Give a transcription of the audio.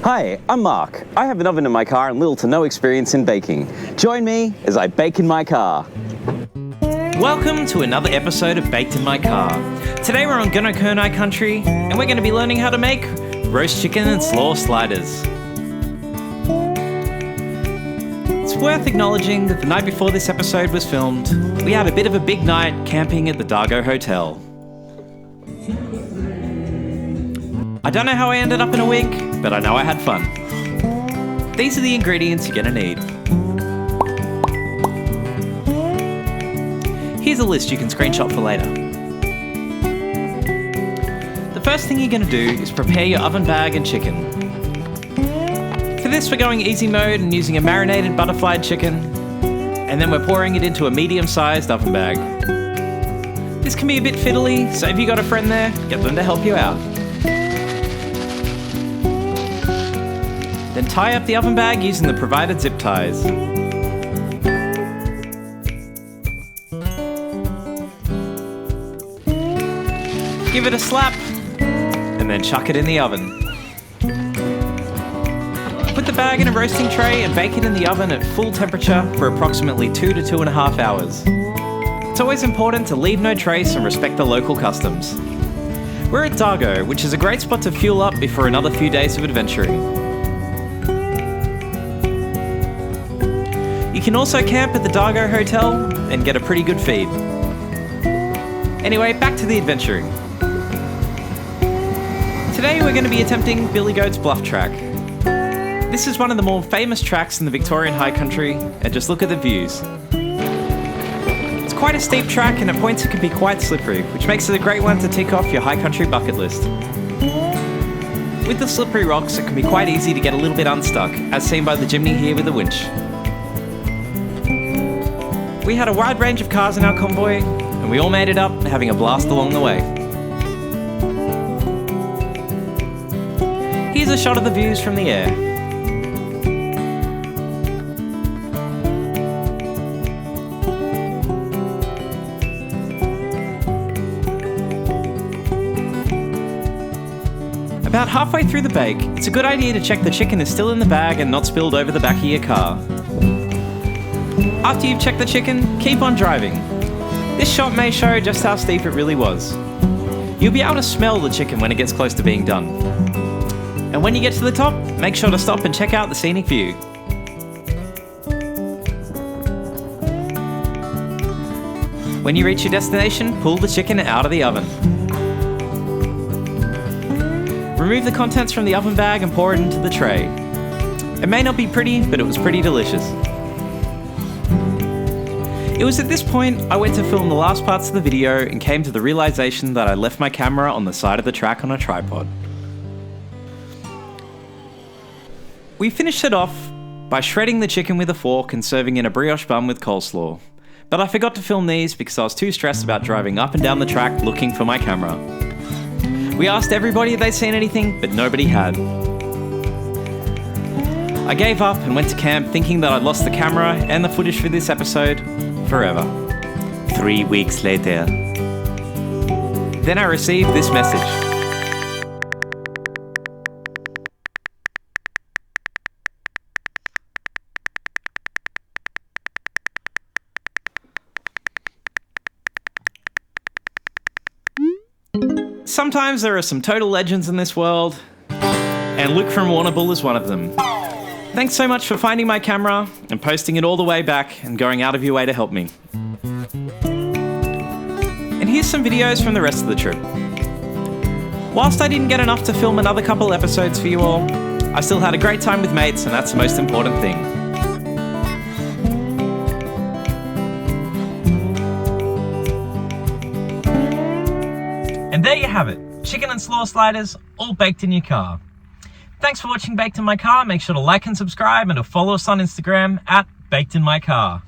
Hi, I'm Mark. I have an oven in my car and little to no experience in baking. Join me as I bake in my car. Welcome to another episode of Baked in My Car. Today we're on Victorian High Country and we're going to be learning how to make roast chicken and slaw sliders. It's worth acknowledging that the night before this episode was filmed, we had a bit of a big night camping at the Dargo Hotel. I don't know how I ended up in a wig, but I know I had fun. These are the ingredients you're going to need. Here's a list you can screenshot for later. The first thing you're going to do is prepare your oven bag and chicken. For this we're going easy mode and using a marinated butterflied chicken, and then we're pouring it into a medium-sized oven bag. This can be a bit fiddly, so if you got a friend there, get them to help you out. Then tie up the oven bag using the provided zip ties. Give it a slap, and then chuck it in the oven. Put the bag in a roasting tray and bake it in the oven at full temperature for approximately 2 to 2.5 hours. It's always important to leave no trace and respect the local customs. We're at Dargo, which is a great spot to fuel up before another few days of adventuring. You can also camp at the Dargo Hotel and get a pretty good feed. Anyway, back to the adventuring. Today we're going to be attempting Billy Goat's Bluff track. This is one of the more famous tracks in the Victorian High Country, and just look at the views. It's quite a steep track and at points it can be quite slippery, which makes it a great one to tick off your high country bucket list. With the slippery rocks it can be quite easy to get a little bit unstuck, as seen by the chimney here with the winch. We had a wide range of cars in our convoy, and we all made it up, having a blast along the way. Here's a shot of the views from the air. About halfway through the bake, it's a good idea to check the chicken is still in the bag and not spilled over the back of your car. After you've checked the chicken, keep on driving. This shot may show just how steep it really was. You'll be able to smell the chicken when it gets close to being done. And when you get to the top, make sure to stop and check out the scenic view. When you reach your destination, pull the chicken out of the oven. Remove the contents from the oven bag and pour it into the tray. It may not be pretty, but it was pretty delicious. It was at this point I went to film the last parts of the video and came to the realization that I left my camera on the side of the track on a tripod. We finished it off by shredding the chicken with a fork and serving in a brioche bun with coleslaw. But I forgot to film these because I was too stressed about driving up and down the track looking for my camera. We asked everybody if they'd seen anything, but nobody had. I gave up and went to camp thinking that I'd lost the camera and the footage for this episode forever. 3 weeks later. Then I received this message. Sometimes there are some total legends in this world, and Luke from Warrnambool is one of them. Thanks so much for finding my camera and posting it all the way back and going out of your way to help me. And here's some videos from the rest of the trip. Whilst I didn't get enough to film another couple episodes for you all, I still had a great time with mates, and that's the most important thing. And there you have it, chicken and slaw sliders all baked in your car. Thanks for watching Baked in My Car. Make sure to like and subscribe and to follow us on Instagram at Baked in My Car.